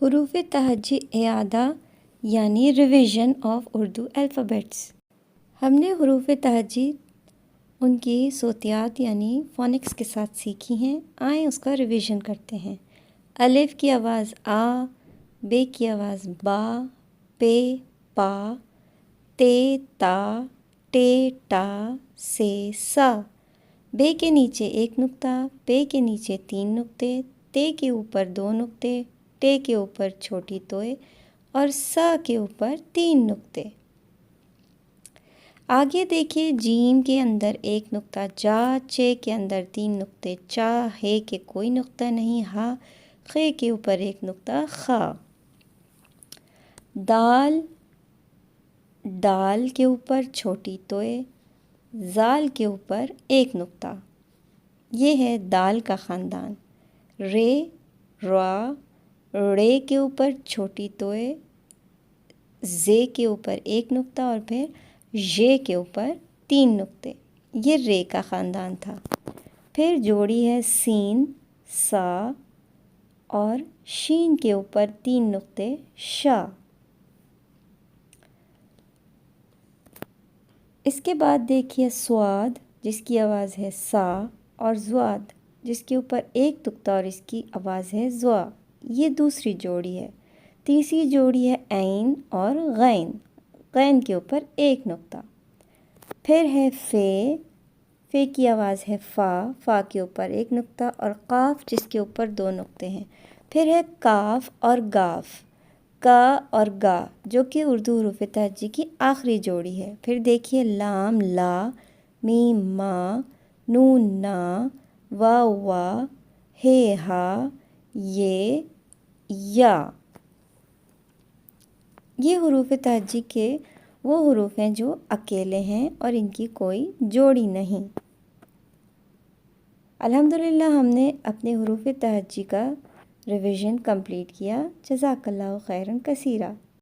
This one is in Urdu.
حروف تہجی اعادہ یعنی ریویژن آف اردو الفابیٹس۔ ہم نے حروف تہجی ان کی صوتیات یعنی فونکس کے ساتھ سیکھی ہیں، آئیں اس کا ریویژن کرتے ہیں۔ الف کی آواز آ، بے کی آواز با، پے پا، تے تا، ٹے ٹا، سے سا۔ بے کے نیچے ایک نقطہ، پے کے نیچے 3 نقطے، تے کے اوپر 2 نقطے، ٹے کے اوپر چھوٹی توئے اور سا کے اوپر 3 نقطے۔ آگے دیکھیے، جیم کے اندر 1 نقطہ، جا، چے کے اندر 3 نقطے، چا، ہے کے کوئی نقطہ نہیں، ہا، خے کے اوپر 1 نقطہ، خا۔ دال، ڈال کے اوپر چھوٹی توئے، زال کے اوپر 1 نقطہ۔ یہ ہے دال کا خاندان۔ رے، را، رے کے اوپر چھوٹی توئے، زے کے اوپر 1 نقطہ اور پھر ژے کے اوپر 3 نقطے۔ یہ رے کا خاندان تھا۔ پھر جوڑی ہے سین، سا اور شین کے اوپر 3 نقطے، شا۔ اس کے بعد دیکھیے سواد، جس کی آواز ہے سا، اور زواد، جس کے اوپر 1 نقطہ اور اس کی آواز ہے زوا۔ یہ دوسری جوڑی ہے۔ تیسری جوڑی ہے عین اور غین، غین کے اوپر 1 نقطہ۔ پھر ہے فے، فے کی آواز ہے فا، فا کے اوپر 1 نقطہ اور قاف، جس کے اوپر 2 نقطے ہیں۔ پھر ہے کاف اور گاف، کا اور گا، جو کہ اردو حروف تہجی کی آخری جوڑی ہے۔ پھر دیکھیے لام، لا، میم، ما، نون، نا، واو، وا، ہے، ہا، یہ، یا۔ یہ حروف تہجی کے وہ حروف ہیں جو اکیلے ہیں اور ان کی کوئی جوڑی نہیں۔ الحمدللہ ہم نے اپنے حروف تہجی کا ریویژن کمپلیٹ کیا۔ جزاک اللہ خیراً کثیرا۔